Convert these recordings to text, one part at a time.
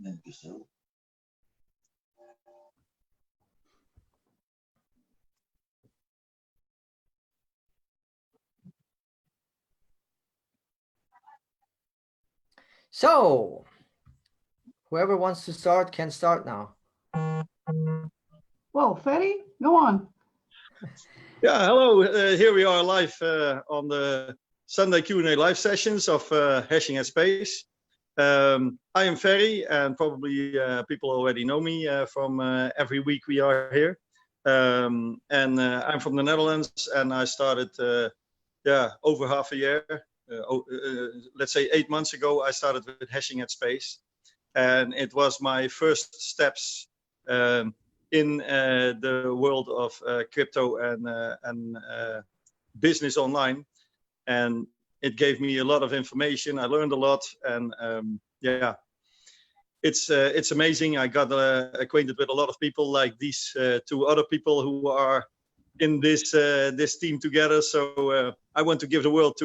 So, whoever wants to start can start now. Well, Ferry, go on. Yeah, hello. Here we are live on the Sunday Q&A live sessions of Hashing at Space. I am Ferry, and probably people already know me from every week we are here. I'm from the Netherlands, and I started, over half a year. Let's say 8 months ago, I started with Hashing at Space, and it was my first steps in the world of crypto and business online, and it gave me a lot of information. I learned a lot, and it's amazing. I got acquainted with a lot of people, like these two other people who are in this team together. So I want to give the word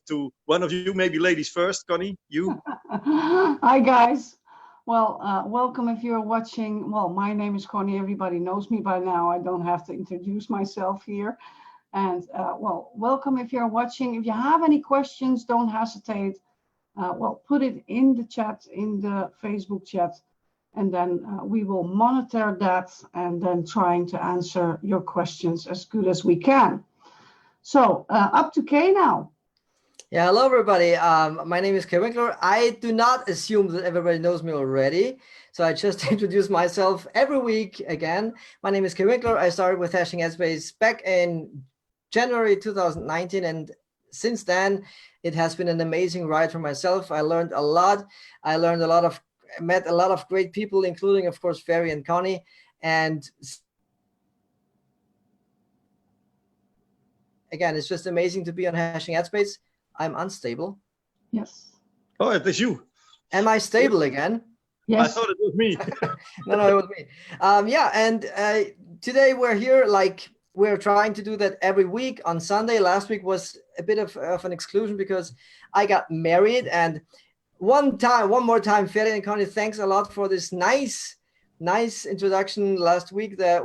to one of you, maybe ladies first. Conny, you. Hi guys. Well, welcome if you're watching. Well, my name is Conny. Everybody knows me by now. I don't have to introduce myself here. And well, welcome if you're watching. If you have any questions, don't hesitate. Well, put it in the chat, in the Facebook chat, and then we will monitor that and then trying to answer your questions as good as we can. So up to Kay now. Yeah, hello everybody. My name is Winkler. I do not assume that everybody knows me already, so I just introduce myself every week again. My name is Winkler. I started with Hashing at Space back in January 2019, and since then it has been an amazing ride for myself. I learned a lot. Met a lot of great people, including, of course, Ferry and Conny. And again, it's just amazing to be on Hashing at Space. I'm unstable. Yes. Oh, it is you. Am I stable again? Yes. I thought it was me. No, it was me. Yeah, and today we're here, like we're trying to do that every week on Sunday. Last week was a bit of an exclusion because I got married. And one more time, Ferry and Conny, thanks a lot for this nice introduction last week that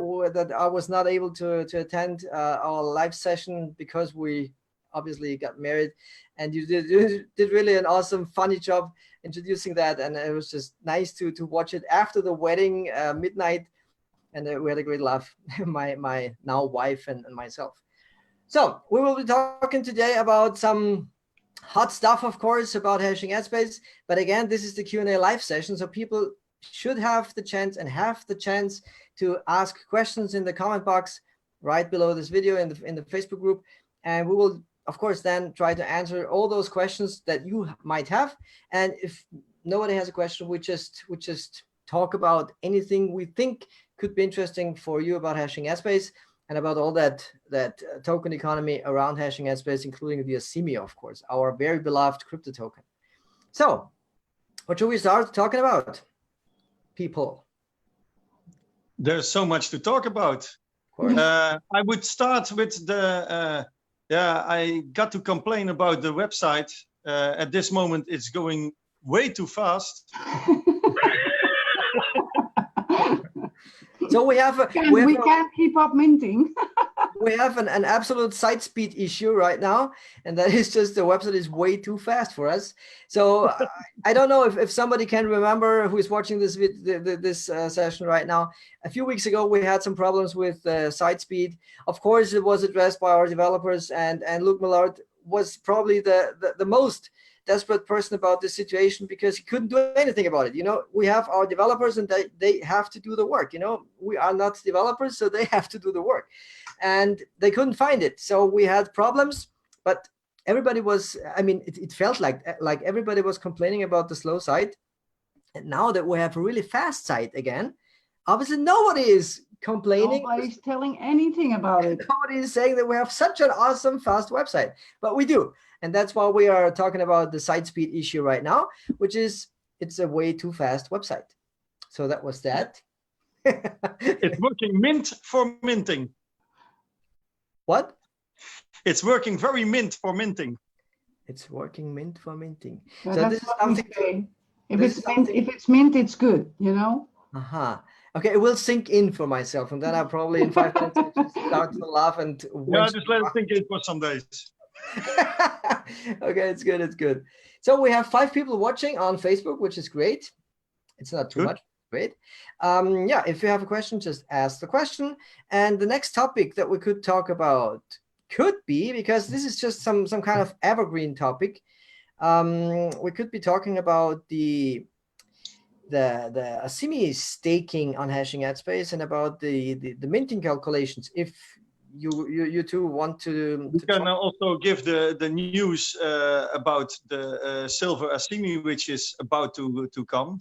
I was not able to attend our live session because we obviously got married, and you did really an awesome, funny job introducing that, and it was just nice to watch it after the wedding, midnight, and we had a great laugh, my now wife and myself. So we will be talking today about some hot stuff, of course, about Hashing at Space, but again, this is the Q&A live session, so people should have the chance to ask questions in the comment box right below this video in the Facebook group, and we will of course then try to answer all those questions that you might have. And if nobody has a question, we just talk about anything we think could be interesting for you about Hashing at Space and about all that token economy around Hashing at Space, including the Asimi, of course, our very beloved crypto token. So what should we start talking about, people? There's so much to talk about. Of course. I would start with the I got to complain about the website. At this moment, it's going way too fast. So we can't keep up minting. We have an absolute site speed issue right now, and that is just the website is way too fast for us. So I don't know if somebody can remember who is watching this session right now. A few weeks ago, we had some problems with site speed. Of course, it was addressed by our developers, and Luke Millard was probably the most desperate person about this situation because he couldn't do anything about it. You know, we have our developers and they have to do the work. You know, we are not developers, so they have to do the work. And they couldn't find it. So we had problems, but everybody was, I mean, it felt like everybody was complaining about the slow site. And now that we have a really fast site again, obviously nobody is complaining. Nobody's telling anything about it. Nobody is saying that we have such an awesome, fast website, but we do. And that's why we are talking about the site speed issue right now, which is it's a way too fast website. So that was that. It's working mint for minting. What? It's working very mint for minting. It's working mint for minting. Yeah, so this is something. If it's mint, it's good, you know. Okay, it will sink in for myself, and then I'll probably in 5 minutes I'll just start to laugh and yeah, just let it sink in for some days. Okay, it's good. It's good. So we have 5 people watching on Facebook, which is great. It's not too much. Great. Yeah, if you have a question, just ask the question. And the next topic that we could talk about could be, because this is just some kind of evergreen topic. We could be talking about the Asimi staking on hashing ad space and about the minting calculations. If you two want to we can also give the news about the silver Asimi, which is about to come.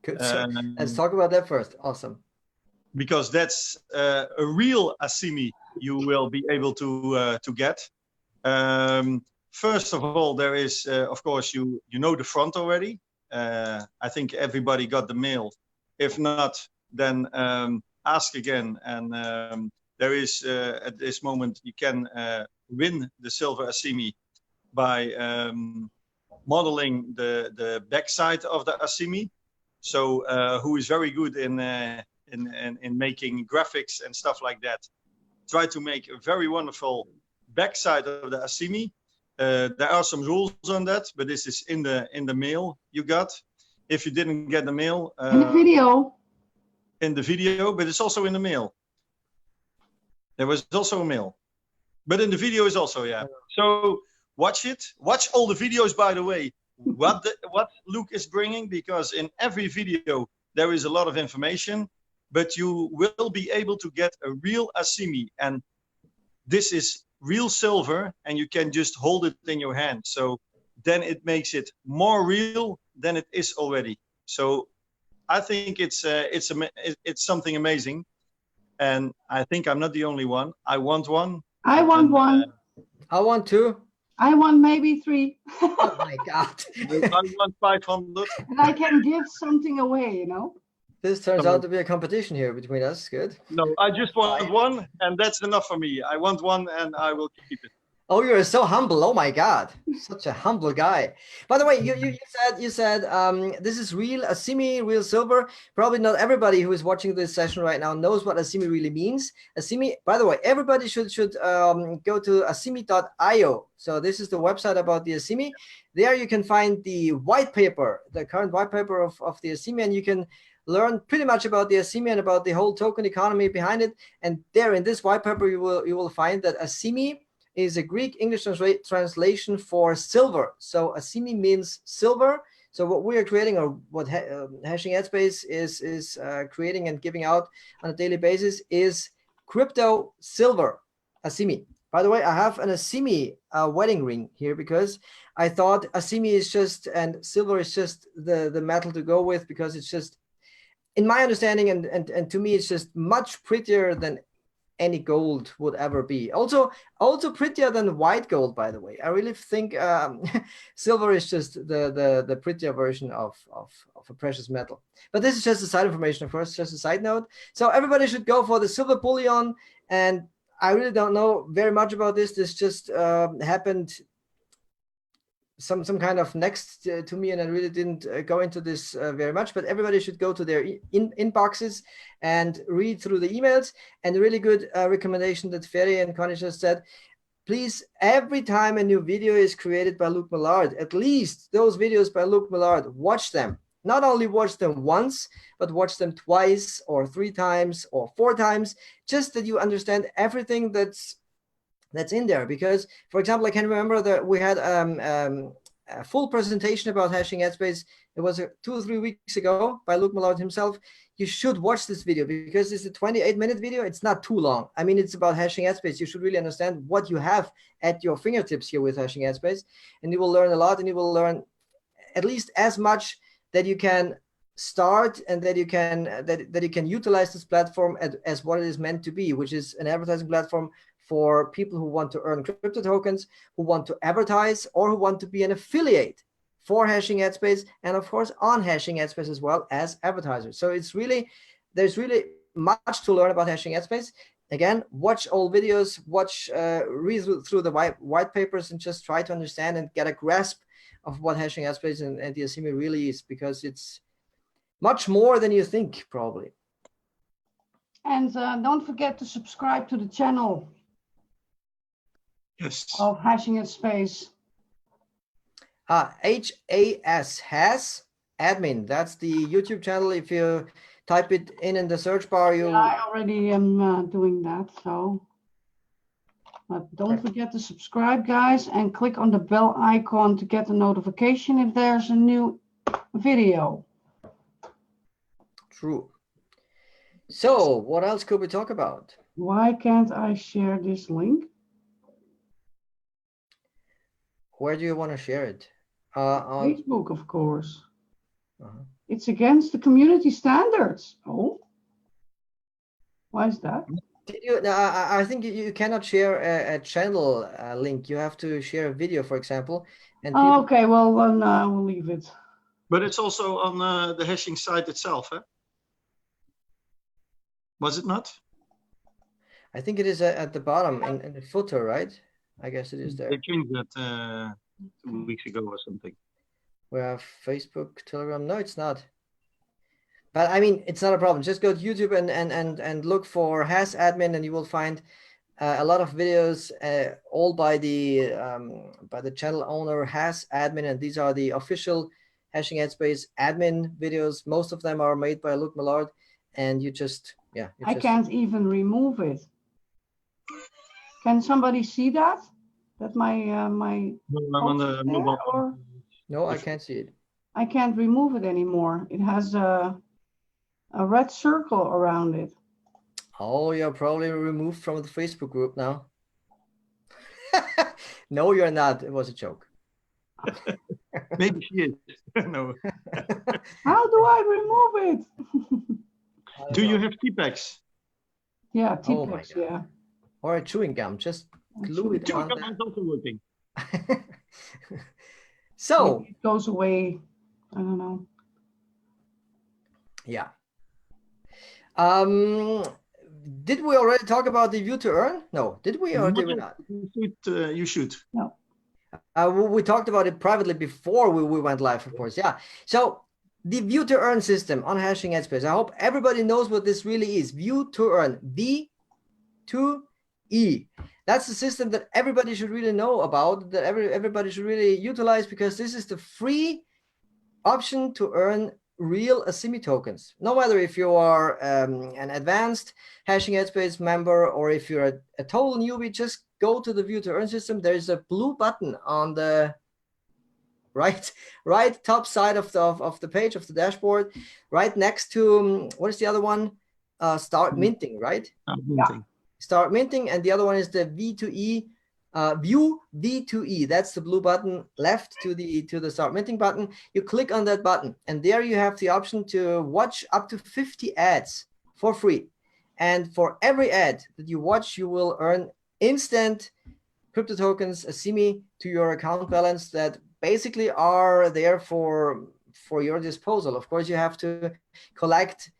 Good. So let's talk about that first. Awesome. Because that's a real Asimi you will be able to get. First of all, there is, of course, you know the front already. I think everybody got the mail. If not, then ask again. And there is, at this moment, you can win the silver Asimi by modeling the backside of the Asimi. So who is very good in making graphics and stuff like that. Try to make a very wonderful backside of the Asimi. There are some rules on that, but this is in the mail you got. If you didn't get the mail, in the video, but it's also in the mail. There was also a mail, but in the video is also, yeah. So watch it. Watch all the videos, by the way. What Luke is bringing, because in every video there is a lot of information, but you will be able to get a real Asimi, and this is real silver, and you can just hold it in your hand. So then it makes it more real than it is already. So I think it's something amazing, and I think I'm not the only one. I want one. I want one. I want 2. I want maybe 3. Oh my God. I want 500. And I can give something away, you know. This turns out to be a competition here between us. Good. No, I just want one, and that's enough for me. I want one, and I will keep it. Oh, you're so humble. Oh my God, such a humble guy. By the way, you said this is real Asimi, real silver. Probably not everybody who is watching this session right now knows what Asimi really means. Asimi, by the way, everybody should go to asimi.io. So this is the website about the Asimi. There you can find the white paper, the current white paper of the Asimi, and you can learn pretty much about the Asimi and about the whole token economy behind it. And there in this white paper, you will find that Asimi is a Greek English translation for silver. So Asimi means silver. So what we are creating, or what Hashing Headspace is creating and giving out on a daily basis, is crypto silver Asimi. By the way, I have an Asimi wedding ring here because I thought Asimi is just, and silver is just the metal to go with, because it's just, in my understanding, and to me, it's just much prettier than any gold would ever be. Also prettier than white gold, by the way. I really think silver is just the prettier version of a precious metal. But this is just a side information, of course, just a side note. So everybody should go for the silver bullion. And I really don't know very much about this. This just happened some kind of next to me, and I really didn't go into this very much, but everybody should go to their inboxes and read through the emails. And a really good recommendation that Ferry and Conny just said, please, every time a new video is created by Luke Millard, at least those videos by Luke Millard, watch them. Not only watch them once, but watch them twice or 3 times or 4 times, just that you understand everything that's in there. Because, for example, I can remember that we had a full presentation about Hashing Headspace. It was 2 or 3 weeks ago by Luke Millard himself. You should watch this video because it's a 28-minute video. It's not too long. I mean, it's about Hashing Headspace. You should really understand what you have at your fingertips here with Hashing Headspace, and you will learn a lot, and you will learn at least as much that you can start, and that you can utilize this platform as what it is meant to be, which is an advertising platform for people who want to earn crypto tokens, who want to advertise, or who want to be an affiliate for Hashing Headspace, and of course on Hashing Headspace as well as advertisers. So there's really much to learn about Hashing Headspace. Again, watch all videos, read through the white papers, and just try to understand and get a grasp of what hashing headspace and the Asimi really is, because it's much more than you think, probably. And don't forget to subscribe to the channel Yes. of Hashing at Space. Has admin. That's the YouTube channel. If you type it in the search bar, you. Yeah, I already am doing that. So, but don't forget to subscribe, guys, and click on the bell icon to get a notification if there's a new video. True. So, what else could we talk about? Why can't I share this link? Where do you want to share it? On Facebook, of course. Uh-huh. It's against the community standards. Oh, why is that? No, I think you cannot share a channel link. You have to share a video, for example. And Oh, okay, well, then we'll leave it. But it's also on the hashing site itself, huh? Was it not? I think it is at the bottom in the footer, right? I guess it is there. They changed that 2 weeks ago or something. We have Facebook, Telegram. No, it's not. But I mean, it's not a problem. Just go to YouTube and look for Has admin, and you will find a lot of videos, all by the channel owner Has admin, and these are the official Hashing Headspace admin videos. Most of them are made by Luke Millard, and you just I can't even remove it. Can somebody see that? That my my No, I'm on the mobile. or No, I can't see it. I can't remove it anymore. It has a red circle around it. Oh, you're probably removed from the Facebook group now. No, you're not. It was a joke. Maybe she is. No. How do I remove it? Do you have T-Packs? Yeah, Oh my T-Pex, God. yeah. Or a chewing gum. Just glue it on Chewing gum there. is also working. So, Maybe it goes away. I don't know. yeah. Did we already talk about the view to earn? No, did we or did we not? You should. No. We talked about it privately before we went live, of course. Yeah. So the view to earn system on Hashing Headspace. I hope everybody knows what this really is. View to earn. V2E. That's the system that everybody should really know about, that everybody should really utilize, because this is the free option to earn real Asimi tokens. No matter if you are an advanced Hashing Headspace member or if you're a total newbie, just go to the view to earn system. There's a blue button on the right top side of the page of the dashboard, right next to what is the other one? Start minting, right? Minting. Yeah. Start minting, and the other one is the V2E. View V2E. That's the blue button left to the start minting button. You click on that button, and there you have the option to watch up to 50 ads for free. And for every ad that you watch, you will earn instant crypto tokens, Asimi, to your account balance that basically are there for your disposal. Of course, you have to collect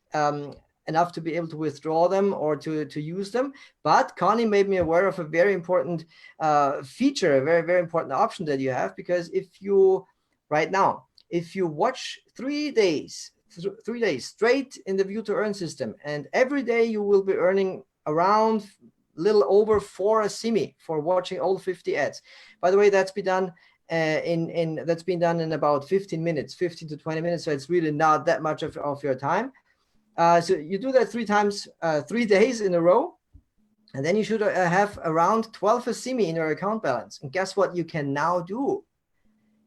enough to be able to withdraw them or to use them. But Conny made me aware of a very important feature, a very, very important option that you have, because if you watch 3 days straight in the view to earn system, and every day you will be earning around little over 4 Asimi for watching all 50 ads. By the way, that's been done in about 15 to 20 minutes. So it's really not that much of your time. So you do that 3 times, 3 days in a row, and then you should have around 12 Asimi in your account balance. And guess what you can now do?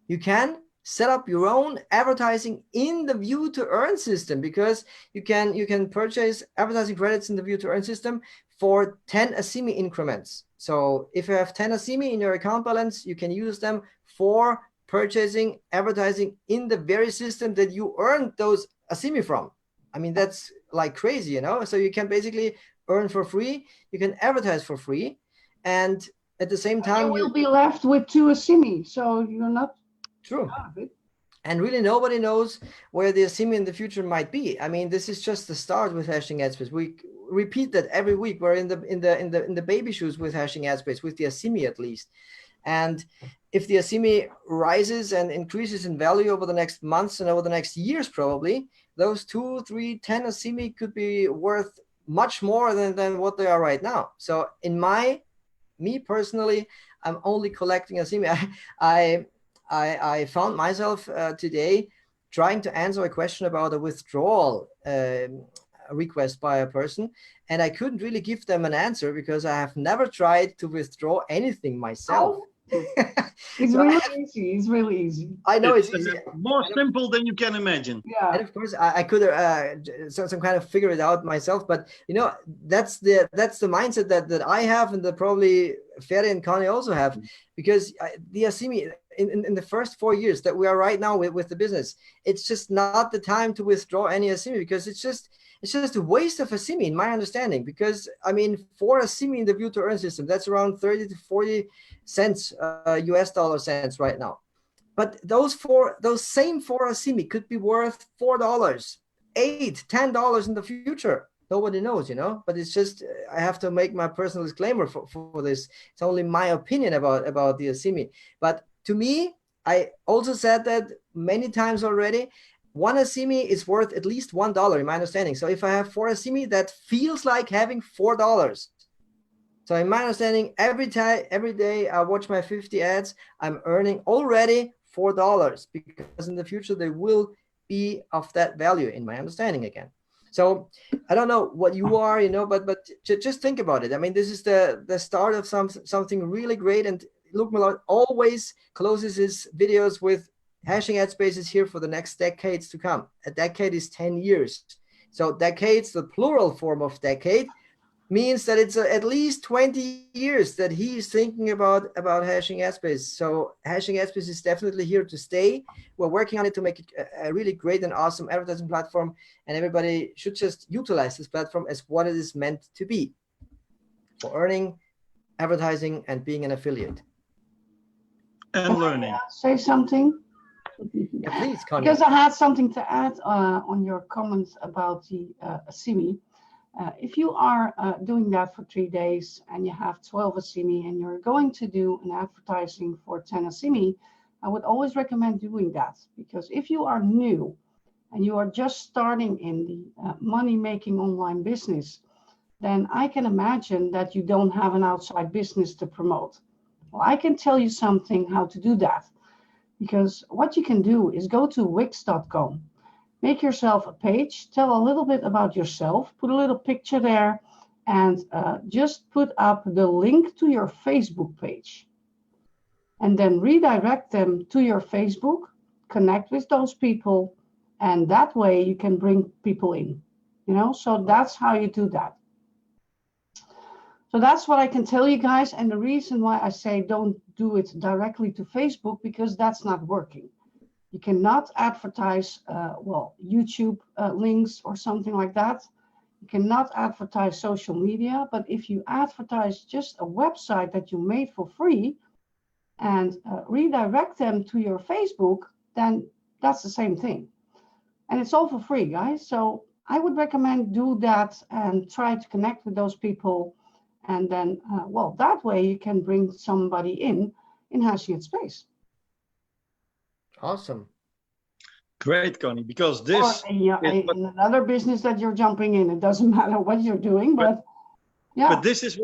You can set up your own advertising in the view to earn system, because you can purchase advertising credits in the view to earn system for 10 Asimi increments. So if you have 10 Asimi in your account balance, you can use them for purchasing advertising in the very system that you earned those Asimi from. I mean, that's like crazy, you know? So you can basically earn for free, you can advertise for free, and at the same time, you will be left with 2 Asimi, so you're not true. out of it. And really, nobody knows where the Asimi in the future might be. I mean, this is just the start with Hashing Headspace. We repeat that every week. We're in the baby shoes with Hashing Headspace, with the Asimi at least. And if the Asimi rises and increases in value over the next months and over the next years, probably those 2, 3, 10 Asimi could be worth much more than what they are right now. So in me personally, I'm only collecting Asimi. I found myself today trying to answer a question about a withdrawal request by a person, and I couldn't really give them an answer because I have never tried to withdraw anything myself. It's So really easy. It's really easy. I know it's easy. More simple than you can imagine. Yeah. And of course, I could some kind of figure it out myself. But you know, that's the mindset that I have, and that probably Ferry and Conny also have, because the Asimi in the first 4 years that we are right now with the business, it's just not the time to withdraw any Asimi, because it's just a waste of Asimi in my understanding. Because I mean, for Asimi in the view to earn system, that's around 30 to 40 cents US dollar cents right now. But those same 4 Asimi could be worth $4, $8, $10 in the future. Nobody knows, you know. But it's just, I have to make my personal disclaimer for this. It's only my opinion about the Asimi. But to me, I also said that many times already. 1 Asimi is worth at least $1 in my understanding. So if I have 4 Asimi, that feels like having $4. So in my understanding, every day I watch my 50 ads, I'm earning already $4, because in the future they will be of that value in my understanding again. So I don't know what you are, you know, but just think about it. I mean, this is the start of something really great. And Luke Millard always closes his videos with hashing ad spaces here for the next decades to come. A decade is 10 years. So decades, the plural form of decade, means that it's at least 20 years that he is thinking about hashing ad space. So hashing ad space is definitely here to stay. We're working on it to make it a really great and awesome advertising platform, and everybody should just utilize this platform as what it is meant to be, for earning, advertising, and being an affiliate. And learning. Say something? Yeah, please, Conny. Because I had something to add on your comments about the Asimi. If you are doing that for 3 days and you have 12 Asimi and you're going to do an advertising for 10 Asimi, I would always recommend doing that, because if you are new and you are just starting in the money-making online business, then I can imagine that you don't have an outside business to promote. Well, I can tell you something how to do that, because what you can do is go to Wix.com. Make yourself a page, tell a little bit about yourself, put a little picture there, and just put up the link to your Facebook page. And then redirect them to your Facebook, connect with those people, and that way you can bring people in. You know, so that's how you do that. So that's what I can tell you guys. And the reason why I say don't do it directly to Facebook, because that's not working. You cannot advertise, YouTube links or something like that. You cannot advertise social media. But if you advertise just a website that you made for free and redirect them to your Facebook, then that's the same thing. And it's all for free, guys. So I would recommend do that and try to connect with those people. And then, that way you can bring somebody in hashing ad space. Awesome. Great, Conny, because this or in another business that you're jumping in. It doesn't matter what you're doing, but yeah. But this is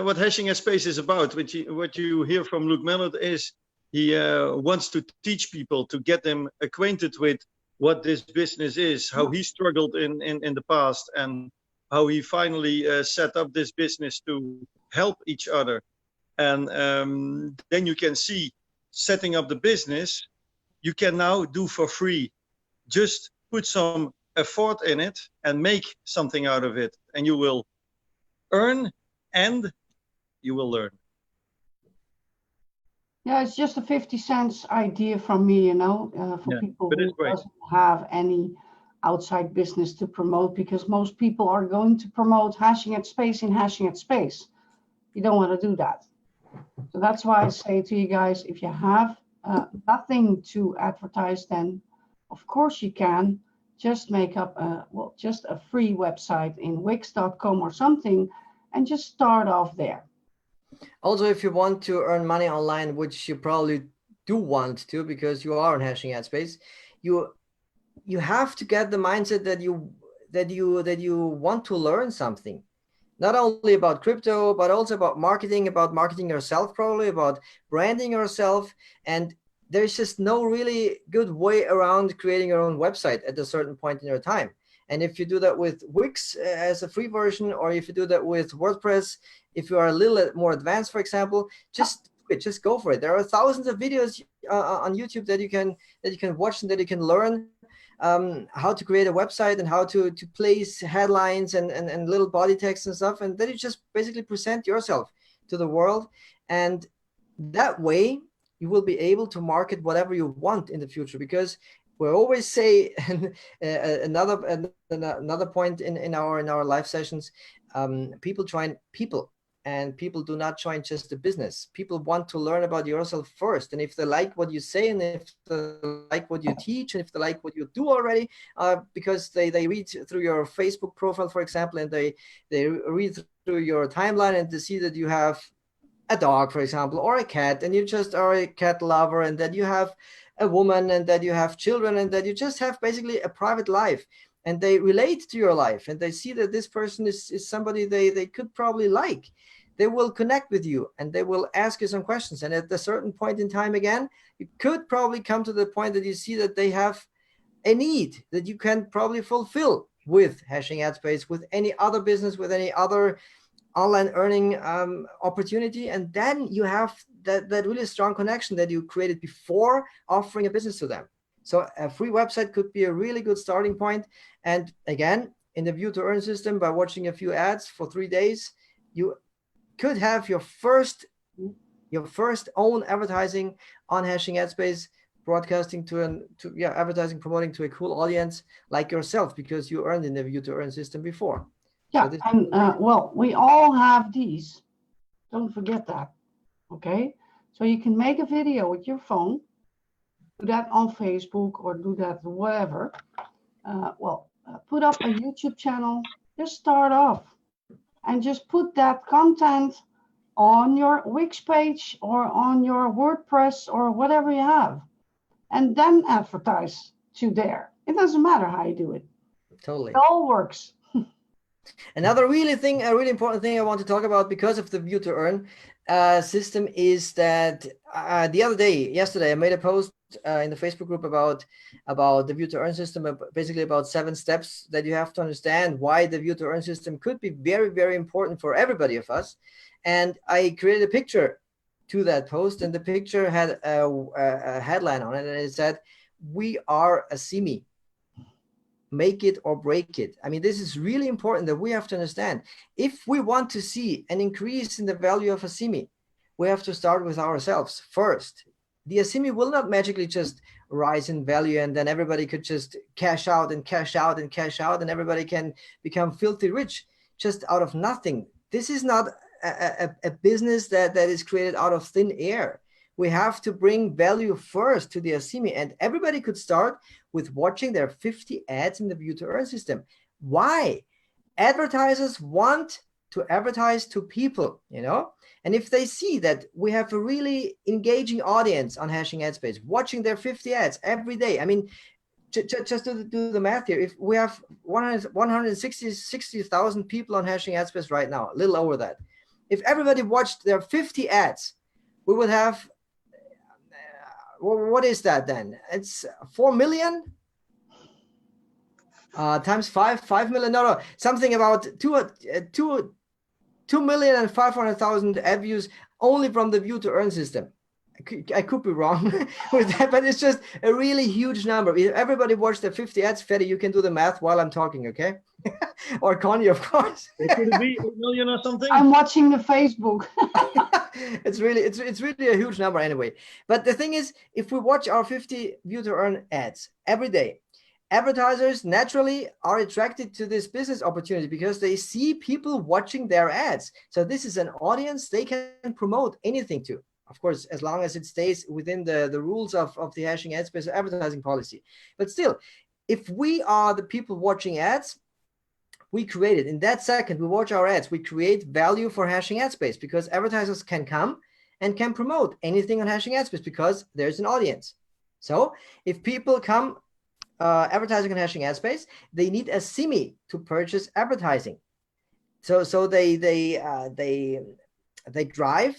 what hashing ad space is about. What you hear from Luke Millard is he wants to teach people, to get them acquainted with what this business is, how he struggled in the past, and how he finally set up this business to help each other. And then you can see, setting up the business, you can now do for free. Just put some effort in it and make something out of it, and you will earn and you will learn. Yeah, it's just a 50 cents idea from me, you know, for people who doesn't have any outside business to promote, because most people are going to promote hashing ad space in hashing ad space. You don't want to do that. So that's why I say to you guys, if you have nothing to advertise, then of course you can just make up just a free website in Wix.com or something, and just start off there. Also, if you want to earn money online, which you probably do want to because you are in hashing ad space, you have to get the mindset that you want to learn something, not only about crypto, but also about marketing yourself, probably about branding yourself. And there's just no really good way around creating your own website at a certain point in your time. And if you do that with Wix as a free version, or if you do that with WordPress, if you are a little more advanced, for example, just go for it. There are thousands of videos on YouTube that you can watch and that you can learn how to create a website and how to place headlines and little body text and stuff. And then you just basically present yourself to the world. And that way you will be able to market whatever you want in the future, because we always say another point in our live sessions, people join people, and people do not join just a business. People want to learn about yourself first. And if they like what you say, and if they like what you teach, and if they like what you do already, because they read through your Facebook profile, for example, and they read through your timeline and they see that you have a dog, for example, or a cat, and you just are a cat lover, and that you have a woman, and that you have children, and that you just have basically a private life, and they relate to your life, and they see that this person is somebody they could probably like, they will connect with you and they will ask you some questions. And at a certain point in time, again, you could probably come to the point that you see that they have a need that you can probably fulfill with hashing ad space, with any other business, with any other online earning opportunity. And then you have that really strong connection that you created before offering a business to them. So a free website could be a really good starting point. And again, in the view to earn system, by watching a few ads for 3 days, you could have your first own advertising on hashing ad space, broadcasting advertising, promoting to a cool audience like yourself, because you earned in the view to earn system before. Yeah, so well, we all have these. Don't forget that. Okay, so you can make a video with your phone, do that on Facebook or do that whatever. Put up a YouTube channel. Just start off and just put that content on your Wix page or on your WordPress or whatever you have, and then advertise to there. It doesn't matter how you do it. Totally. It all works. Another a really important thing I want to talk about because of the view to earn system is that yesterday, I made a post in the Facebook group about the view to earn system, basically about 7 steps that you have to understand why the view to earn system could be very, very important for everybody of us. And I created a picture to that post, and the picture had a headline on it, and it said, "We are Asimi. Make it or break it." I mean, this is really important that we have to understand. If we want to see an increase in the value of Asimi, we have to start with ourselves first. The Asimi will not magically just rise in value and then everybody could just cash out and cash out and cash out and everybody can become filthy rich just out of nothing. This is not a business that is created out of thin air. We have to bring value first to the Asimi, and everybody could start with watching their 50 ads in the view to earn system. Why? Advertisers want to advertise to people, and if they see that we have a really engaging audience on hashing ad space, watching their 50 ads every day. I mean, just to do the math here, if we have 160,000 people on hashing ad space right now, a little over that. If everybody watched their 50 ads, we would have, what is that then? It's 4 million times 5 million. No, something about 2,500,000 ad views only from the view to earn system. I could be wrong with that, but it's just a really huge number. If everybody watched the 50 ads, Ferry, you can do the math while I'm talking, okay? Or Conny, of course. Could it be 8 million or something? I'm watching the Facebook. It's really a huge number anyway. But the thing is, if we watch our 50 view to earn ads every day, advertisers naturally are attracted to this business opportunity because they see people watching their ads. So this is an audience they can promote anything to. Of course, as long as it stays within the rules of the hashing ad space advertising policy. But still, if we are the people watching ads, we created in that second, we watch our ads, we create value for hashing ad space, because advertisers can come and can promote anything on hashing ad space because there's an audience. So if people come advertising on hashing ad space, they need a Asimi to purchase advertising. So they drive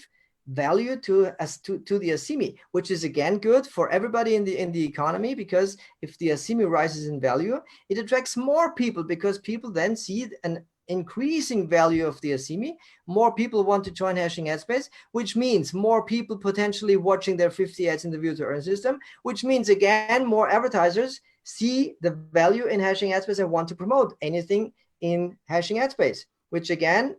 value to the Asimi, which is again good for everybody in the economy, because if the Asimi rises in value, it attracts more people, because people then see an increasing value of the Asimi. More people want to join hashing ad space, which means more people potentially watching their 50 ads in the view to earn system, which means again more advertisers see the value in hashing ad space and want to promote anything in hashing ad space, which again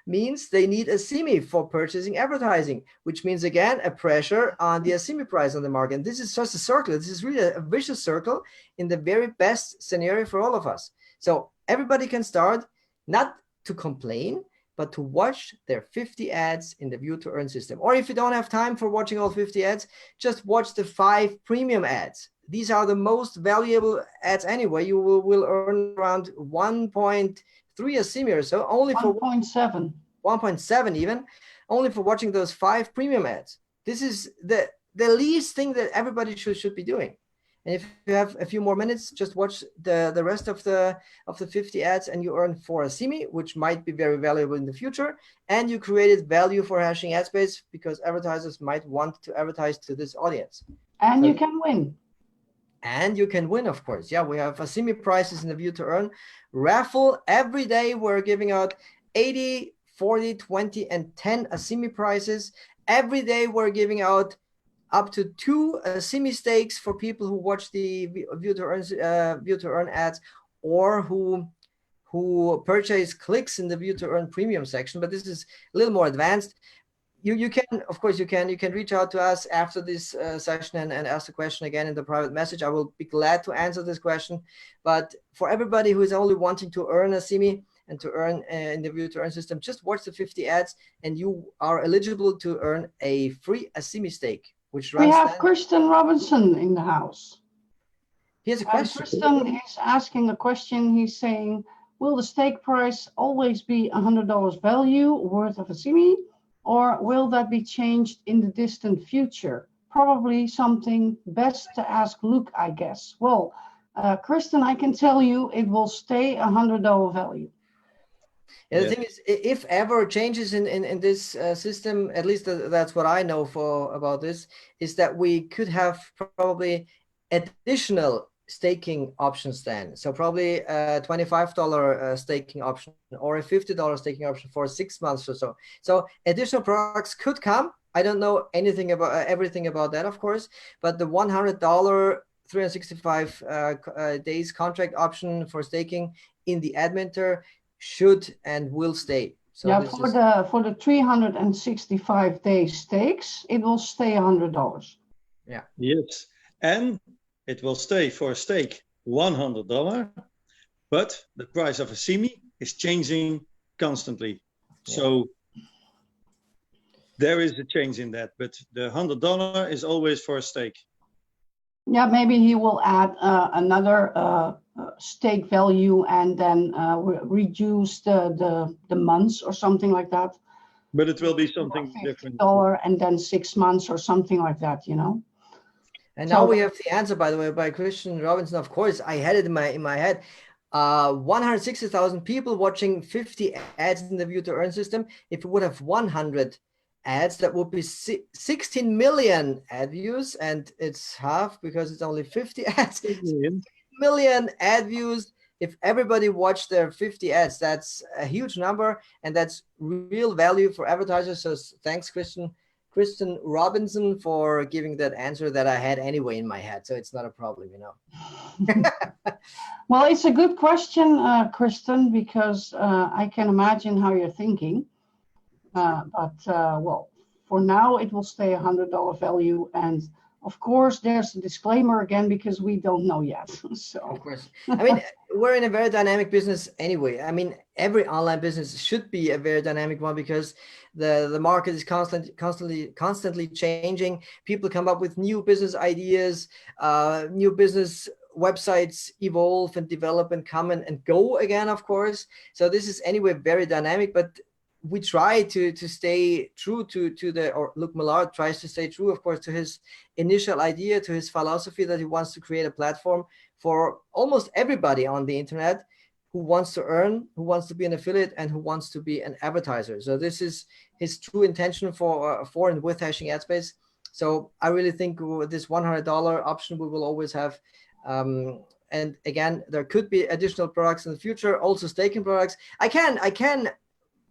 means they need a Asimi for purchasing advertising, which means again a pressure on the Asimi price on the market. And this is just a circle. This is really a vicious circle in the very best scenario for all of us. So everybody can start not to complain, but to watch their 50 ads in the view to earn system. Or if you don't have time for watching all 50 ads, just watch the 5 premium ads. These are the most valuable ads anyway. You will earn around 1.3 Asimi or so, only for 1.7. 1.7 even, only for watching those 5 premium ads. This is the least thing that everybody should be doing. And if you have a few more minutes, just watch the rest of the 50 ads, and you earn 4 Asimi, which might be very valuable in the future. And you created value for hashing ad space, because advertisers might want to advertise to this audience. And so you can win. And you can win, of course. Yeah, we have Asimi prizes in the view to earn raffle. Every day we're giving out 80, 40, 20, and 10 Asimi prizes. Every day we're giving out up to 2 Asimi stakes for people who watch the view to earn ads, or who purchase clicks in the view to earn premium section. But this is a little more advanced. You can, of course, you can reach out to us after this session and ask the question again in the private message. I will be glad to answer this question. But for everybody who is only wanting to earn Asimi and to earn in the view to earn system, just watch the 50 ads and you are eligible to earn a free Asimi stake, which runs. We have Kristen Robinson in the house. Here's a question. Kristen is asking a question. He's saying, will the stake price always be $100 value worth of Asimi? Or will that be changed in the distant future? Probably something best to ask Luke, I guess. Well, Kristen, I can tell you it will stay $100 value. Yeah, the thing is, if ever changes in this system, at least that's what I know about this, is that we could have probably additional staking options then. So probably a $25 staking option or a $50 staking option for 6 months or so. So additional products could come. I don't know anything about everything about that, of course, but the $100 365 days contract option for staking in the adminter should and will stay. So yeah, for the 365 day stakes, it will stay $100. Yeah. Yes, and it will stay for a stake $100, but the price of Asimi is changing constantly. Yeah. So there is a change in that, but the $100 is always for a stake. Yeah, maybe he will add another stake value and then reduce the months or something like that. But it will be something different. $50 and then 6 months or something like that, you know. And now we have the answer, by the way, by Christian Robinson. Of course, I had it in my head. 160,000 people watching 50 ads in the view to earn system. If we would have 100 ads, that would be 16 million ad views, and it's half because it's only 50 ads. 16 million ad views. If everybody watched their 50 ads, that's a huge number, and that's real value for advertisers. So thanks, Kristen Robinson, for giving that answer that I had anyway in my head. So it's not a problem, you know. Well, it's a good question, Kristen, because I can imagine how you're thinking. Well, for now, it will stay $100 value. And of course, there's a disclaimer again, because we don't know yet. So of course, I mean, we're in a very dynamic business anyway. I mean, every online business should be a very dynamic one, because the market is constantly changing. People come up with new business ideas, new business websites evolve and develop and come and go again, of course. So this is anyway very dynamic, but we try to stay true to the, or Luc Millard tries to stay true, of course, to his initial idea, to his philosophy that he wants to create a platform for almost everybody on the internet who wants to earn, who wants to be an affiliate, and who wants to be an advertiser. So this is his true intention for and with Hashing AdSpace. So I really think with this $100 option, we will always have. And again, there could be additional products in the future, also staking products. I can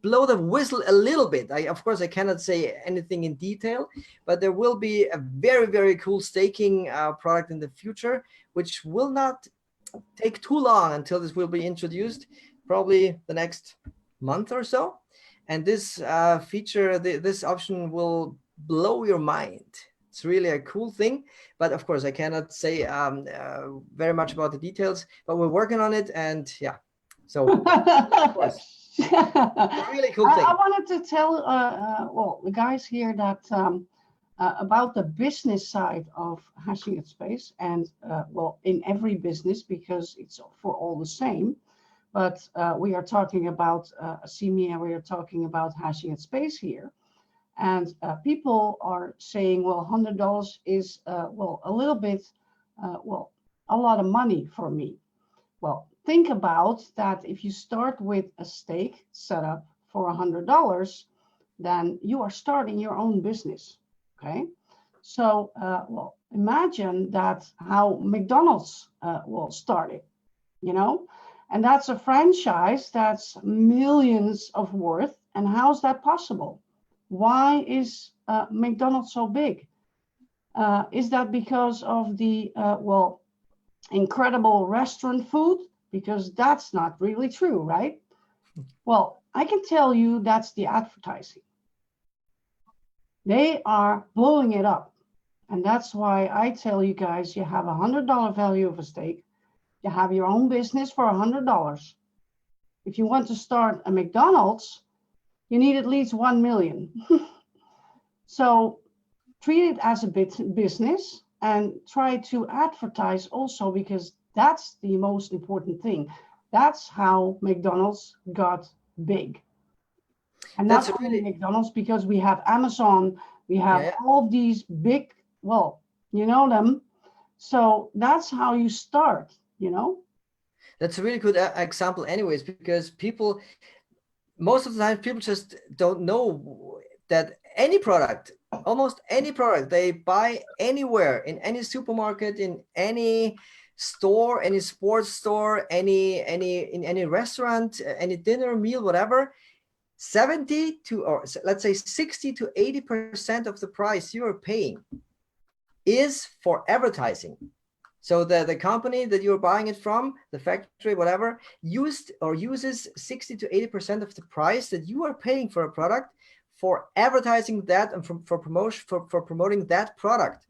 blow the whistle a little bit. Of course, I cannot say anything in detail, but there will be a very, very cool staking product in the future, which will not take too long until this will be introduced, probably the next month or so. And this feature, this option will blow your mind. It's really a cool thing, but of course I cannot say very much about the details, but we're working on it, and yeah, so of course. A really cool thing. I wanted to tell well, the guys here that about the business side of Hashing AdSpace, and well, in every business, because it's for all the same, but we are talking about Asimi, and we are talking about Hashing AdSpace here. And people are saying, well, $100 is well, a little bit, well, a lot of money for me. Well, think about that. If you start with a stake setup for $100, then you are starting your own business. Okay, so well, imagine that how McDonald's will start it, you know, and that's a franchise that's millions of worth. And how's that possible? Why is McDonald's so big? Is that because of the well, incredible restaurant food? Because that's not really true, right? Well, I can tell you that's the advertising. They are blowing it up. And that's why I tell you guys, you have $100 value of a stake. You have your own business for $100. If you want to start a McDonald's, you need at least 1 million. So treat it as a business and try to advertise also, because that's the most important thing. That's how McDonald's got big. And not only McDonald's, because we have Amazon, we have all these big, well, you know them. So that's how you start, you know? That's a really good example anyways, because people, most of the time, people just don't know that any product, almost any product they buy anywhere, in any supermarket, in any store, any sports store, in any restaurant, any dinner meal, whatever, 70 to, or let's say 60 to 80% of the price you are paying is for advertising. So the company that you're buying it from, the factory, whatever, uses 60 to 80% of the price that you are paying for a product for advertising that and for promoting that product.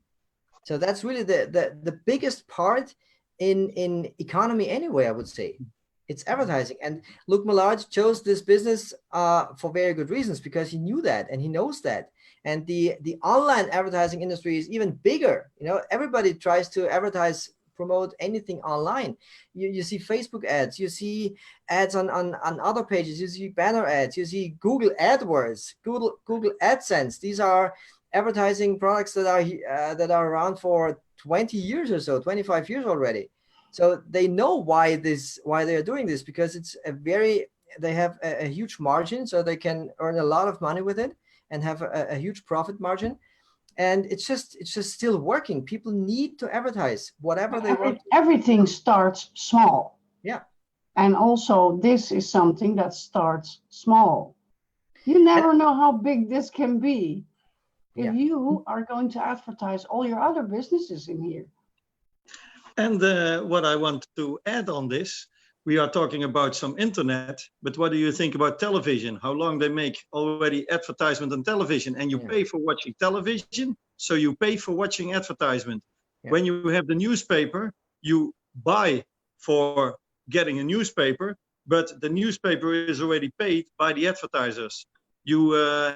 So that's really the biggest part in economy anyway, I would say. It's advertising. And Luc Millard chose this business for very good reasons, because he knew that and he knows that. And the online advertising industry is even bigger. You know, everybody tries to advertise, promote anything online. You see Facebook ads, you see ads on other pages, you see banner ads, you see Google AdWords, Google AdSense. These are advertising products that are around for 20 years or so, 25 years already. So they know why they are doing this, because it's they have a huge margin, so they can earn a lot of money with it and have a huge profit margin. And it's just still working. People need to advertise whatever they want. Everything starts small. Yeah. And also this is something that starts small. You never know how big this can be if you are going to advertise all your other businesses in here. And what I want to add on this, we are talking about some internet, but what do you think about television? How long they make already advertisement on television, and you pay for watching television, so you pay for watching advertisement. Yeah. When you have the newspaper, you buy for getting a newspaper, but the newspaper is already paid by the advertisers. You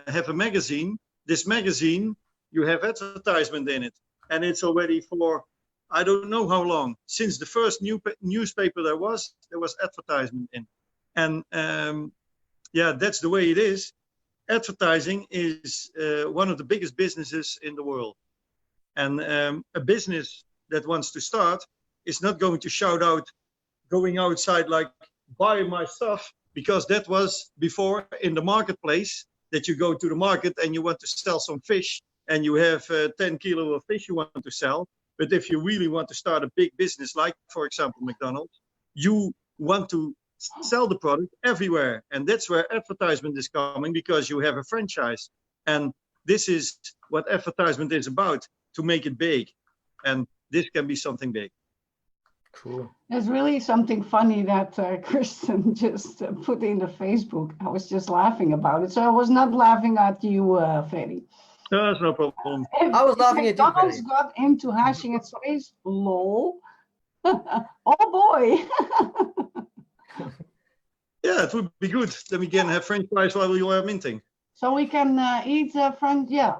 have a magazine. This magazine, you have advertisement in it, and it's already for I don't know how long, since the first newspaper there was advertisement in. And yeah, that's the way it is. Advertising is one of the biggest businesses in the world. And a business that wants to start is not going to shout out, going outside like, buy my stuff, because that was before in the marketplace, that you go to the market and you want to sell some fish and you have 10 kilo of fish you want to sell. But if you really want to start a big business, like, for example, McDonald's, you want to sell the product everywhere. And that's where advertisement is coming, because you have a franchise. And this is what advertisement is about, to make it big. And this can be something big. Cool. There's really something funny that Kristen just put in the Facebook. I was just laughing about it. So I was not laughing at you, Ferry. No, that's no problem. I was laughing at you, McDonald's Ferry. got into hashing its space, lol. Oh boy. Yeah, it would be good. Then we can have French fries while we are minting. So we can eat French, yeah.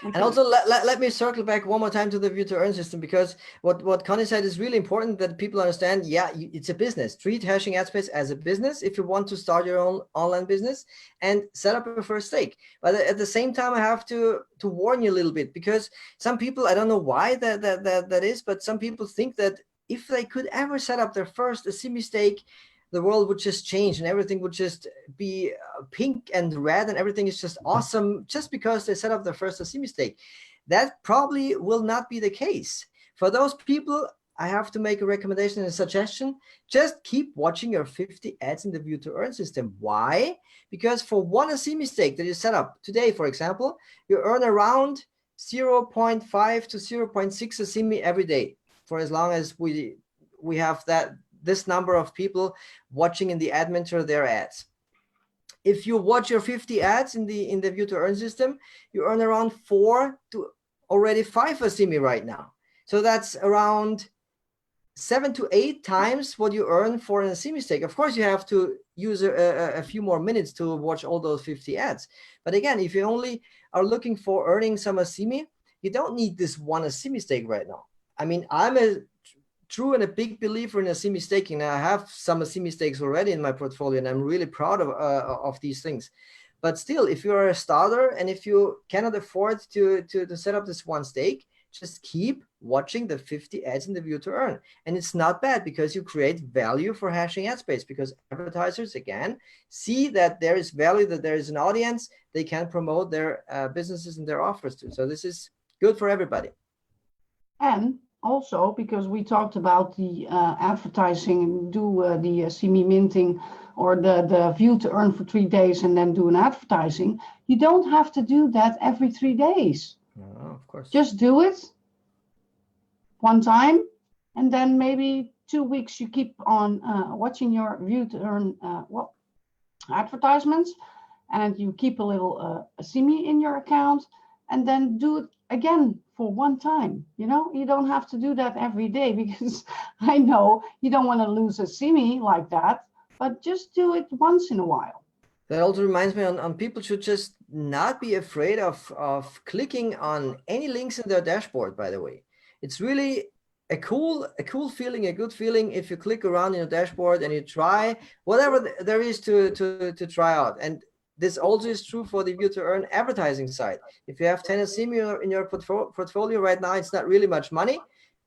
And also let me circle back one more time to the view to earn system, because what Conny said is really important, that people understand, yeah, it's a business. Treat hashing ad space as a business if you want to start your own online business and set up a first stake. But at the same time, I have to warn you a little bit, because some people, I don't know why that is, but some people think that if they could ever set up their first Asimi stake, the world would just change and everything would just be pink and red and everything is just awesome just because they set up their first Asimi stake. That probably will not be the case. For those people, I have to make a recommendation and a suggestion. Just keep watching your 50 ads in the view to earn system. Why? Because for one Asimi stake that you set up today, for example, you earn around 0.5 to 0.6 Asimi every day, for as long as we have this number of people watching in the ad mentor their ads. If you watch your 50 ads in the view to earn system, you earn around 4 to already 5 Asimi right now. So that's around 7 to 8 times what you earn for an Asimi stake. Of course, you have to use a few more minutes to watch all those 50 ads. But again, if you only are looking for earning some Asimi, you don't need this one Asimi stake right now. I mean, I'm a true and a big believer in Asimi staking. I have some Asimi stakes already in my portfolio, and I'm really proud of these things. But still, if you're a starter and if you cannot afford to set up this one stake, just keep watching the 50 ads in the view to earn. And it's not bad, because you create value for hashing ad space, because advertisers, again, see that there is value, that there is an audience they can promote their businesses and their offers to. So this is good for everybody. And also, because we talked about the advertising and do the Asimi minting or the view to earn for 3 days and then do an advertising, you don't have to do that every 3 days. No, of course. Just do it one time, and then maybe 2 weeks you keep on watching your view to earn advertisements, and you keep a little Asimi in your account, and then do it again for one time. You know, you don't have to do that every day, because I know you don't want to lose Asimi like that, but just do it once in a while. That also reminds me on people should just not be afraid of clicking on any links in their dashboard, by the way. It's really a cool feeling, a good feeling if you click around in your dashboard and you try whatever there is to try out. And this also is true for the view to earn advertising side. If you have 10 Asimi in your portfolio right now, it's not really much money,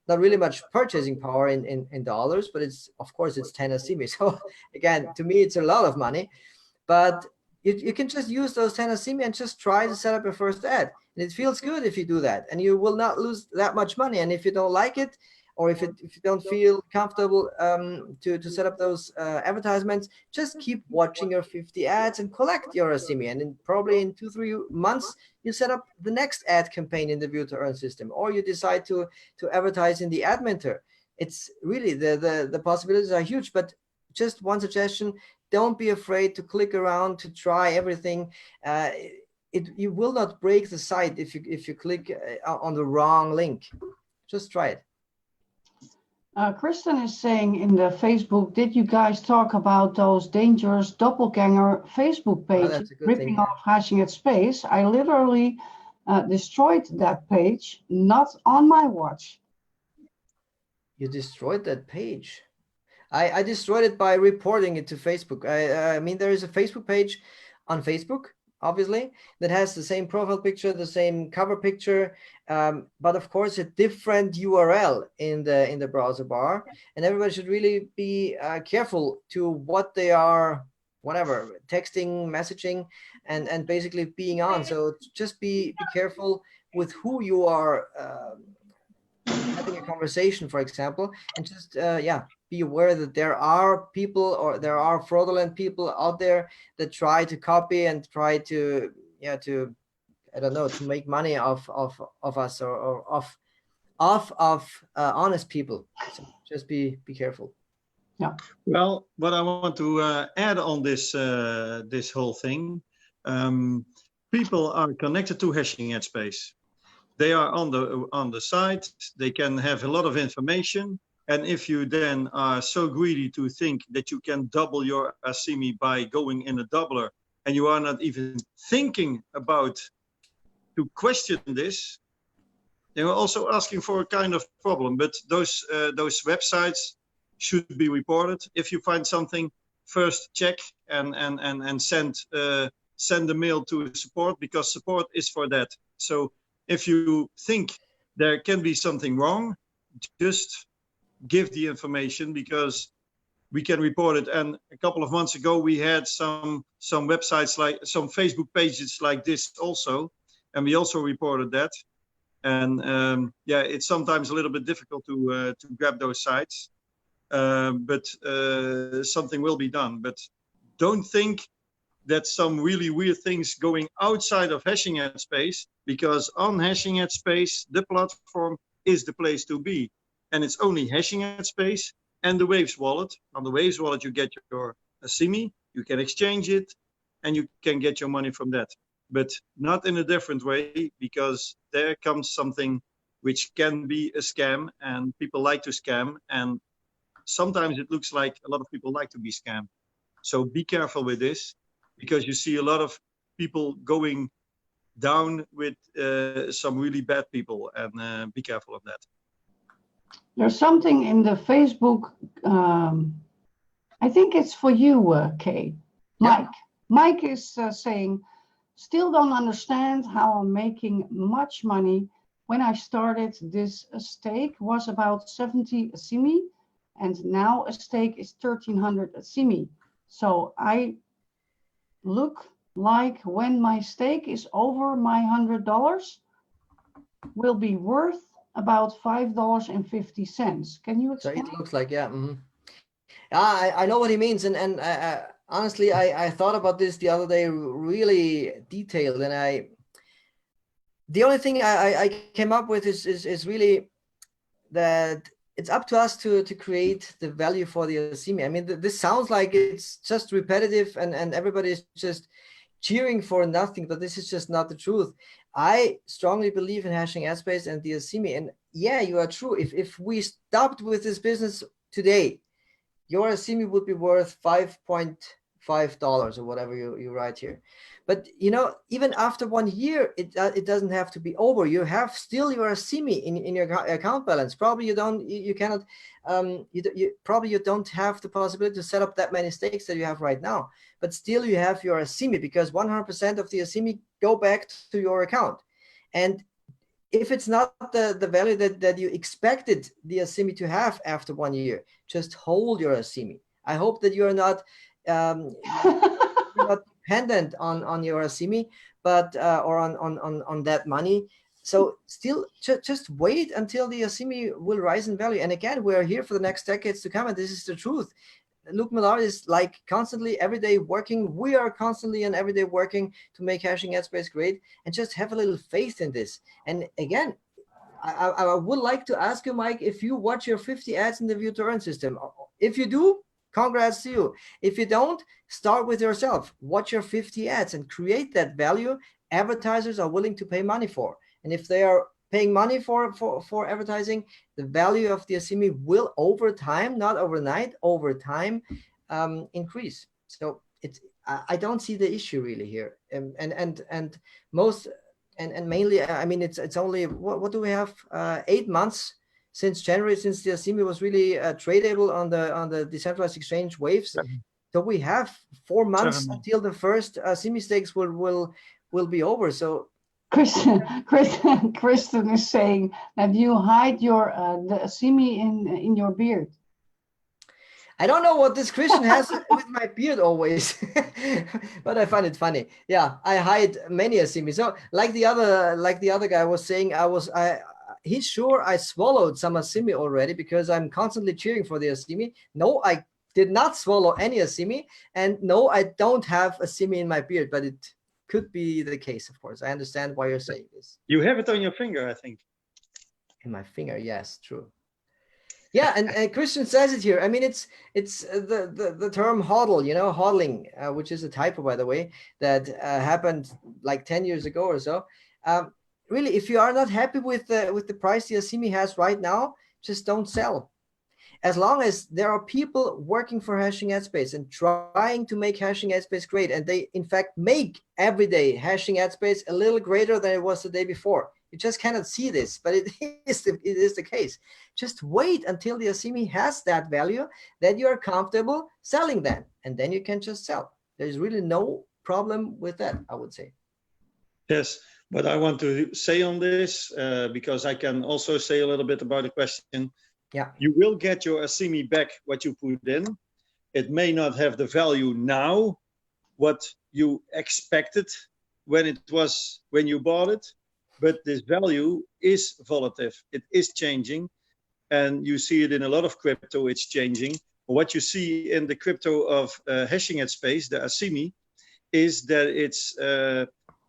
not really much purchasing power in dollars, but it's, of course, it's 10 Asimi. So again, to me, it's a lot of money. But you can just use those 10 Asimi and just try to set up your first ad. And it feels good if you do that, and you will not lose that much money. And if you don't like it, or if you don't feel comfortable to set up those advertisements, just keep watching your 50 ads and collect your Asimi. And probably in 2-3 months, you set up the next ad campaign in the view to earn system, or you decide to advertise in the ad mentor. It's really, the possibilities are huge. But just one suggestion: don't be afraid to click around, to try everything. You will not break the site if you click on the wrong link. Just try it. Kristen is saying in the Facebook, did you guys talk about those dangerous doppelganger Facebook pages ripping off hashing at space? I literally destroyed that page, not on my watch. You destroyed that page. I destroyed it by reporting it to Facebook. I mean, there is a Facebook page on Facebook, obviously, that has the same profile picture, the same cover picture, but of course a different URL in the browser bar. And everybody should really be careful to what they are, whatever, texting, messaging, and basically being on. So just be careful with who you are having a conversation, for example, and just yeah, be aware that there are people, or there are fraudulent people out there that try to copy and try to, yeah, to, I don't know, to make money of us, or of honest people. So just be careful. Yeah. Well, what I want to add on this this whole thing, people are connected to Hashing Headspace. They are on the site. They can have a lot of information, and if you then are so greedy to think that you can double your Asimi by going in a doubler, and you are not even thinking about to question this, they are also asking for a kind of problem. But those websites should be reported. If you find something, first check and send a mail to support, because support is for that. So if you think there can be something wrong, just give the information, because we can report it. And a couple of months ago, we had some websites, like some Facebook pages like this also, and we also reported that. And yeah, it's sometimes a little bit difficult to grab those sites, but something will be done. But don't think that some really weird things going outside of Hashing Headspace, because on Hashing Headspace, the platform is the place to be. And it's only Hashing Headspace and the Waves wallet. On the Waves wallet, you get your Asimi, you can exchange it, and you can get your money from that. But not in a different way, because there comes something which can be a scam, and people like to scam. And sometimes it looks like a lot of people like to be scammed. So be careful with this, because you see a lot of people going down with some really bad people, and be careful of that. There's something in the Facebook, I think it's for you, Kay. Mike. Yeah. Mike is saying, still don't understand how I'm making much money. When I started, this stake was about 70 Asimi, and now a stake is 1,300 Asimi. So I look like when my stake is over my $100, will be worth about $5.50. Can you explain? So it looks like, yeah. I know what he means, and honestly, I thought about this the other day, really detailed, and the only thing I came up with is really that it's up to us to create the value for the Asimi. I mean, this sounds like it's just repetitive, and everybody is just cheering for nothing, but this is just not the truth. I strongly believe in Hashing Headspace and the Asimi, and yeah, you are true. If we stopped with this business today, your Asimi would be worth $5.5 or whatever you write here. But you know, even after 1 year, it doesn't have to be over. You have still your Asimi in your account balance. Probably you cannot, probably you don't have the possibility to set up that many stakes that you have right now. But still you have your Asimi, because 100% of the Asimi go back to your account. And if it's not the value that you expected the Asimi to have after 1 year, just hold your Asimi. I hope that you're not not dependent on your Asimi, but or on that money. So still just wait until the Asimi will rise in value. And again, we're here for the next decades to come, and this is the truth. Luke Millard is like constantly every day working. We are constantly and every day working to make Hashing Headspace great, and just have a little faith in this. And again, I would like to ask you, Mike, if you watch your 50 ads in the view to earn system. If you do, congrats to you. If you don't, start with yourself. Watch your 50 ads and create that value advertisers are willing to pay money for. And if they are paying money for advertising, the value of the Asimi will over time, not overnight, over time increase. So I don't see the issue really here. And most, and mainly, I mean, it's only, what do we have? 8 months since January, since the Asimi was really tradable on the decentralized exchange waves. So we have 4 months until the first Asimi stakes will be over. So Kristen is saying that you hide your the Asimi in your beard. I don't know what this Christian has with my beard always, but I find it funny. Yeah, I hide many Asimi. So like the other guy was saying, he's sure I swallowed some Asimi already because I'm constantly cheering for the Asimi. No, I did not swallow any Asimi, and no, I don't have Asimi in my beard, but it could be the case, of course. I understand why you're saying this. You have it on your finger, I think. In my finger, yes, true. Yeah, and Christian says it here. I mean, it's the term hodl, hodling, which is a typo, by the way, that happened like 10 years ago or so. Really, if you are not happy with the price the Asimi has right now, just don't sell. As long as there are people working for Hashing Headspace and trying to make Hashing Headspace great, and they in fact make every day Hashing Headspace a little greater than it was the day before. You just cannot see this, but it is the case. Just wait until the Asimi has that value that you are comfortable selling then, and then you can just sell. There's really no problem with that, I would say. Yes, but I want to say on this, because I can also say a little bit about the question. Yeah, you will get your Asimi back what you put in. It may not have the value now what you expected when you bought it, but this value is volatile. It is changing, and you see it in a lot of crypto. It's changing. What you see in the crypto of Hashing Headspace, the Asimi, is that it's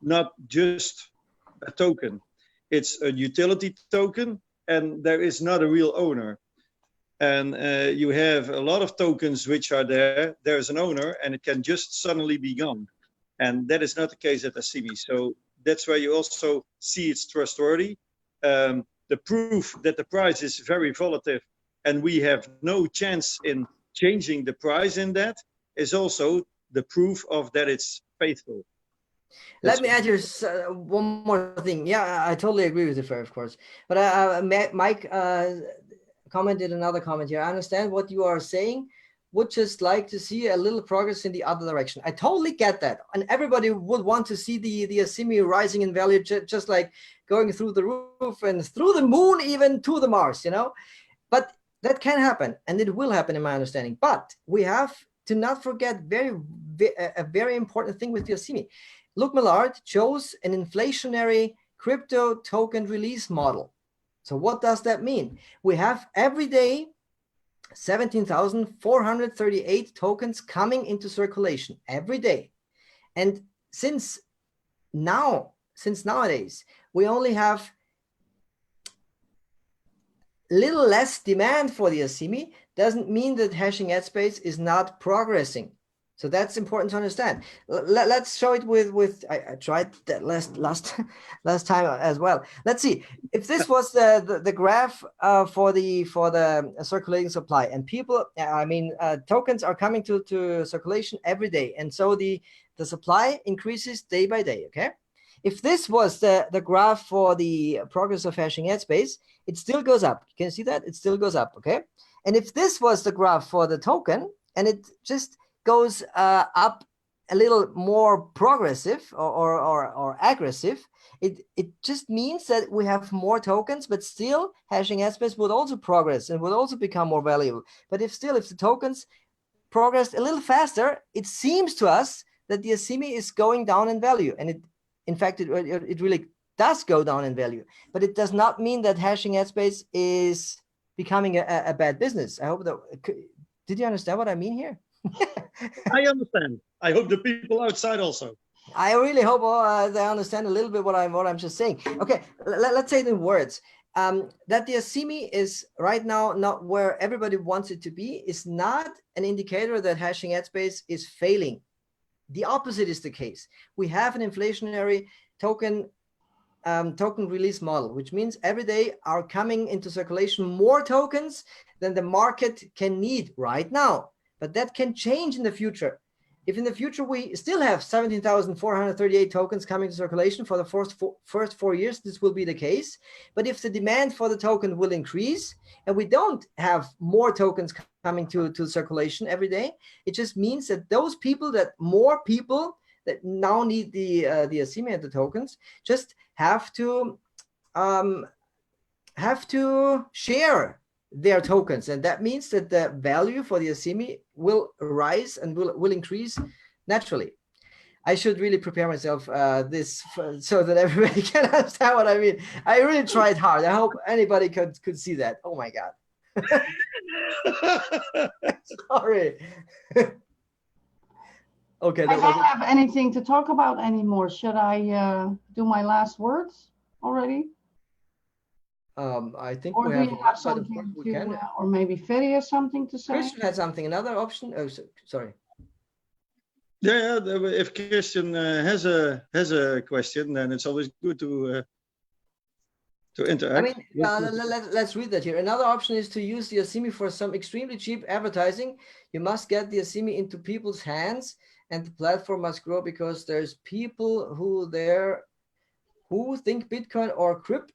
not just a token. It's a utility token, and there is not a real owner. And you have a lot of tokens which are there. There's an owner, and it can just suddenly be gone. And that is not the case at Asimi. So that's where you also see it's trustworthy. The proof that the price is very volatile and we have no chance in changing the price in that is also the proof of that it's faithful. Let me add here one more thing. Yeah, I totally agree with you, Ferry, of course. But Mike commented another comment here. I understand what you are saying. Would just like to see a little progress in the other direction. I totally get that. And everybody would want to see the Asimi rising in value, just like going through the roof and through the moon, even to the Mars, But that can happen, and it will happen in my understanding. But we have to not forget a very important thing with the Asimi. Luke Millard chose an inflationary crypto token release model. So what does that mean? We have every day 17,438 tokens coming into circulation every day. And since nowadays, we only have little less demand for the Asimi, doesn't mean that Hashing Headspace is not progressing. So that's important to understand. Let's show it with I tried that last time as well. Let's see if this was the graph for the circulating supply, and people, tokens are coming to circulation every day, and so the supply increases day by day. Okay, if this was the graph for the progress of Hashing Headspace, it still goes up. Can you see that? It still goes up. Okay, and if this was the graph for the token, and it just goes up a little more progressive or aggressive, it just means that we have more tokens, but still Hashing Headspace would also progress and would also become more valuable. But if the tokens progressed a little faster, it seems to us that the Asimi is going down in value, and in fact it really does go down in value. But it does not mean that Hashing Headspace is becoming a bad business. I hope that. Did you understand what I mean here? I understand. I hope the people outside also. I really hope they understand a little bit what I'm just saying. Okay, let's say it in words. That the Asimi is right now not where everybody wants it to be is not an indicator that Hashing Headspace is failing. The opposite is the case. We have an inflationary token release model, which means every day are coming into circulation more tokens than the market can need right now. But that can change in the future. if in the future we still have 17,438 tokens coming to circulation for the first 4 years, this will be the case. But if the demand for the token will increase and we don't have more tokens coming to circulation every day, it just means that those people, that more people that now need the Asimi and the tokens, just have to share their tokens, and that means that the value for the Asimi will rise and will increase naturally. I should really prepare myself so that everybody can understand what I mean. I really tried hard. I hope anybody could see that. Oh my God. Sorry. Okay. I don't have anything to talk about anymore. Should I do my last words already? I think or we do have, you have something to, or maybe Ferry has something to say? Christian had something, another option. Oh, sorry. Yeah, if Christian has a question, then it's always good to interact. I mean, let's read that here. Another option is to use the Asimi for some extremely cheap advertising. You must get the Asimi into people's hands, and the platform must grow because there's people who think Bitcoin or crypto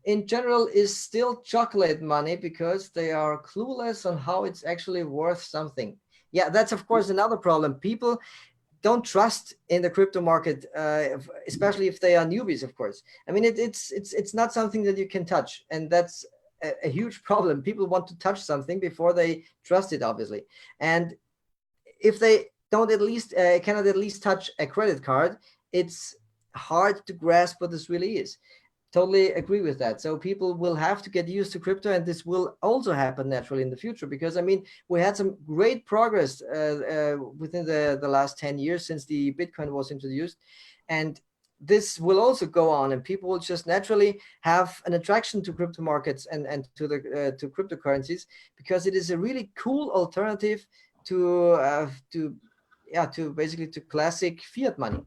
in general is still chocolate money because they are clueless on how it's actually worth something. Yeah, that's of course another problem. People don't trust in the crypto market, especially if they are newbies, of course. I mean, it's not something that you can touch, and that's a huge problem. People want to touch something before they trust it, obviously. And if they don't cannot at least touch a credit card, it's hard to grasp what this really is. Totally agree with that. So people will have to get used to crypto, and this will also happen naturally in the future, because I mean, we had some great progress within the last 10 years since the Bitcoin was introduced, and this will also go on, and people will just naturally have an attraction to crypto markets and to cryptocurrencies, because it is a really cool alternative to basically to classic fiat money,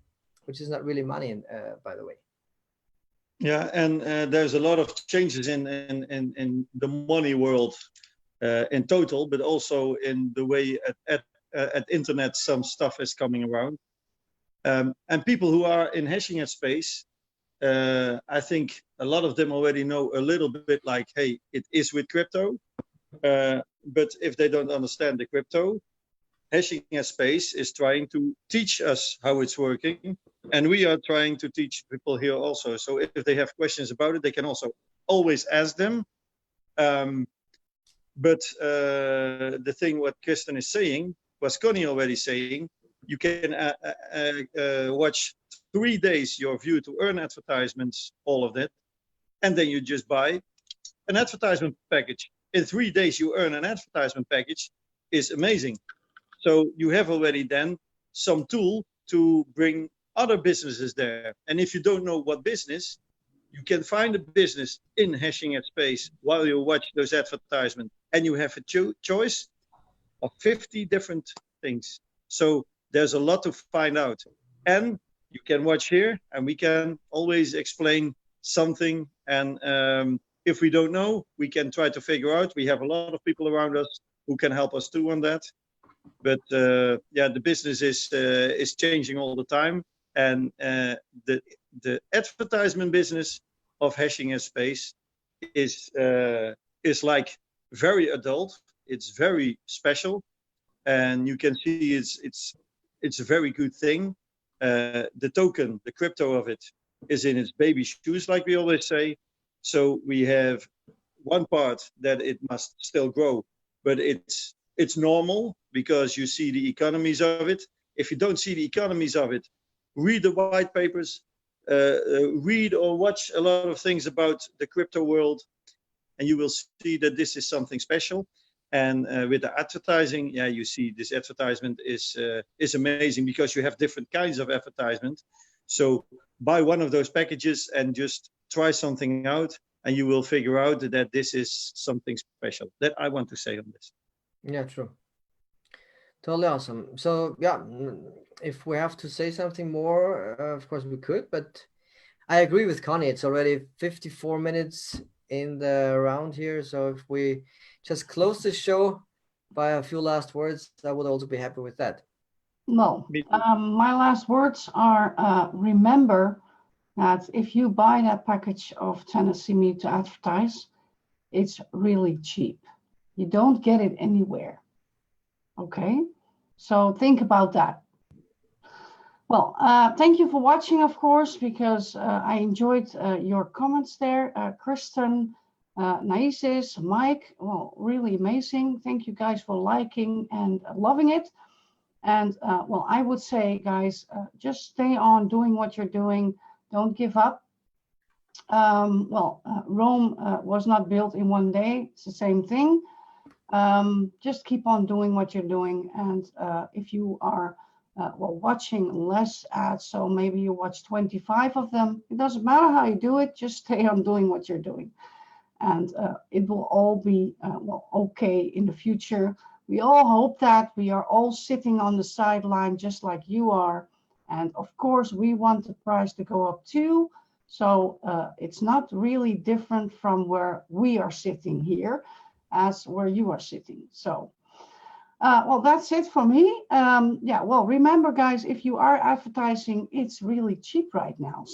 which is not really money, by the way. Yeah, and there's a lot of changes in the money world in total, but also in the way at internet some stuff is coming around. And people who are in hashing at space, I think a lot of them already know a little bit like, hey, it is with crypto. But if they don't understand the crypto, hashing at space is trying to teach us how it's working. And we are trying to teach people here also. So if they have questions about it, they can also always ask them. But the thing what Kristen is saying, was Conny already saying, you can watch 3 days your view to earn advertisements, all of that. And then you just buy an advertisement package. In 3 days, you earn an advertisement package. Is amazing. So you have already then some tool to bring other businesses there. And if you don't know what business, you can find a business in hashing at space while you watch those advertisements, and you have a choice of 50 different things. So there's a lot to find out. And you can watch here, and we can always explain something. And if we don't know, we can try to figure out. We have a lot of people around us who can help us too on that. But yeah, the business is changing all the time. And the advertisement business of hashing at space is like very adult. It's very special, and you can see it's a very good thing. The token, the crypto of it, is in its baby shoes, like we always say. So we have one part that it must still grow, but it's normal because you see the economies of it. If you don't see the economies of it, read the white papers, read or watch a lot of things about the crypto world, and you will see that this is something special. And with the advertising, yeah, you see this advertisement is amazing because you have different kinds of advertisement. So buy one of those packages and just try something out, and you will figure out that this is something special. That I want to say on this. Yeah, true. Totally awesome. So yeah, if we have to say something more, of course we could, but I agree with Conny. It's already 54 minutes in the round here. So if we just close the show by a few last words, I would also be happy with that. No, Me too. my last words are remember that if you buy that package of 10 Asimi to advertise, it's really cheap. You don't get it anywhere. Okay, so think about that. Well, thank you for watching, of course, because I enjoyed your comments there. Kristen, Naisis, Mike, well, really amazing. Thank you guys for liking and loving it. And well, I would say, guys, just stay on doing what you're doing. Don't give up. Well, Rome was not built in one day. It's the same thing. Just keep on doing what you're doing. And if you are well, watching less ads, so maybe you watch 25 of them, it doesn't matter how you do it, just stay on doing what you're doing. And it will all be well, okay in the future. We all hope that. We are all sitting on the sideline just like you are. And of course, we want the price to go up too. So it's not really different from where we are sitting here as where you are sitting. So, well, that's it for me. Yeah, well, remember, guys, if you are advertising, it's really cheap right now.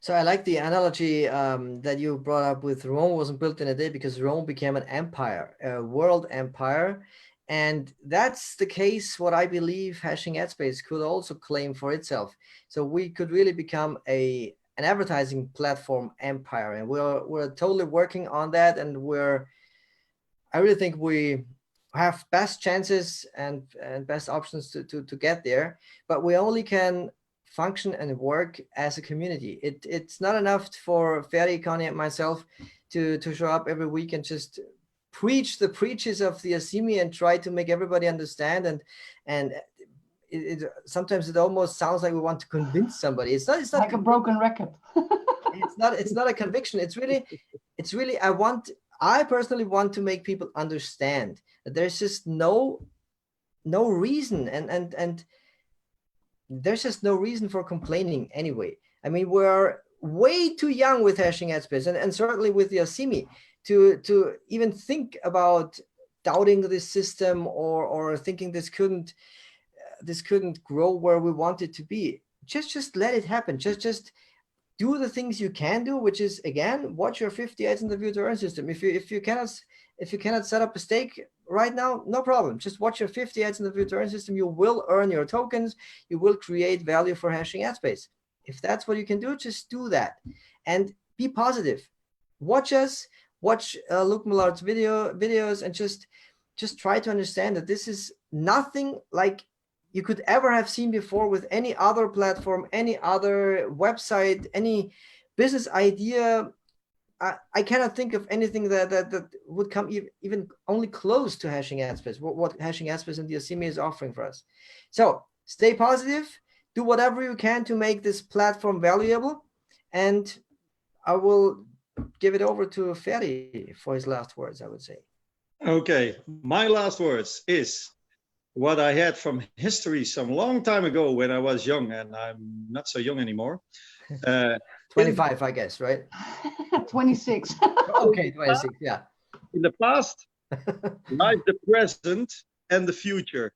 So I like the analogy that you brought up with Rome wasn't built in a day, because Rome became an empire, a world empire. And that's the case, what I believe Hashing Headspace could also claim for itself. So we could really become an advertising platform empire. And we're totally working on that. And I really think we have best chances and best options to get there. But we only can function and work as a community. It's not enough for Ferry, Conny, and myself to show up every week and just preach the preaches of the Asimi and try to make everybody understand. And sometimes it almost sounds like we want to convince somebody. It's not like a broken record. it's not a conviction. It's really I personally want to make people understand that there's just no reason and there's just no reason for complaining anyway. I mean, we're way too young with Hashing Headspace and certainly with the Asimi to even think about doubting this system or thinking this couldn't grow where we want it to be. Just let it happen. Just do the things you can do, which is, again, watch your 50 ads in the view to earn system. If you cannot set up a stake right now, no problem. Just watch your 50 ads in the view to earn system. You will earn your tokens. You will create value for Hashing Headspace. If that's what you can do, just do that and be positive. Watch us, watch Luke Millard's videos, and just try to understand that this is nothing like you could ever have seen before with any other platform, any other website, any business idea. I cannot think of anything that would come even only close to Hashing Headspace, what Hashing Headspace and the Asimi is offering for us. So stay positive, do whatever you can to make this platform valuable, and I will give it over to Ferry for his last words, I would say. Okay, my last words is what I had from history some long time ago when I was young, and I'm not so young anymore. 25, I guess, right? 26. Okay, 26, yeah. In the past, life, the present, and the future.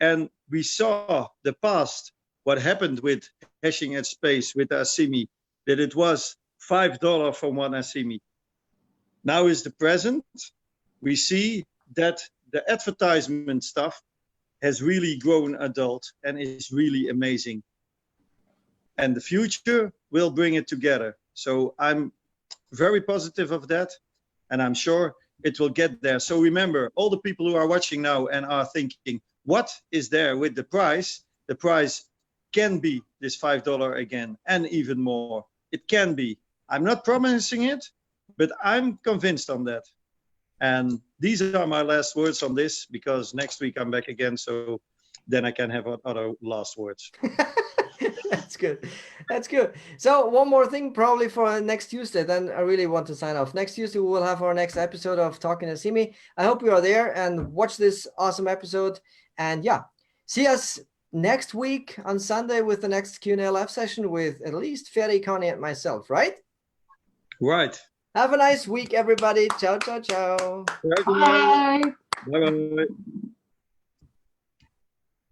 And we saw the past, what happened with Hashing Headspace, with Asimi, that it was $5 for one Asimi. Now is the present. We see that the advertisement stuff has really grown adult and is really amazing. And the future will bring it together. So I'm very positive of that. And I'm sure it will get there. So remember, all the people who are watching now and are thinking, what is there with the price? The price can be this $5 again and even more. It can be. I'm not promising it, but I'm convinced on that. And these are my last words on this, because next week I'm back again. So then I can have other last words. That's good. That's good. So one more thing, probably for next Tuesday, then I really want to sign off. Next Tuesday, we will have our next episode of Talking Asimi. I hope you are there and watch this awesome episode. And yeah, see us next week on Sunday with the next Q&A live session with at least Ferry, Conny, and myself, right? Right. Have a nice week, everybody. Ciao, ciao, ciao. Bye. Bye-bye.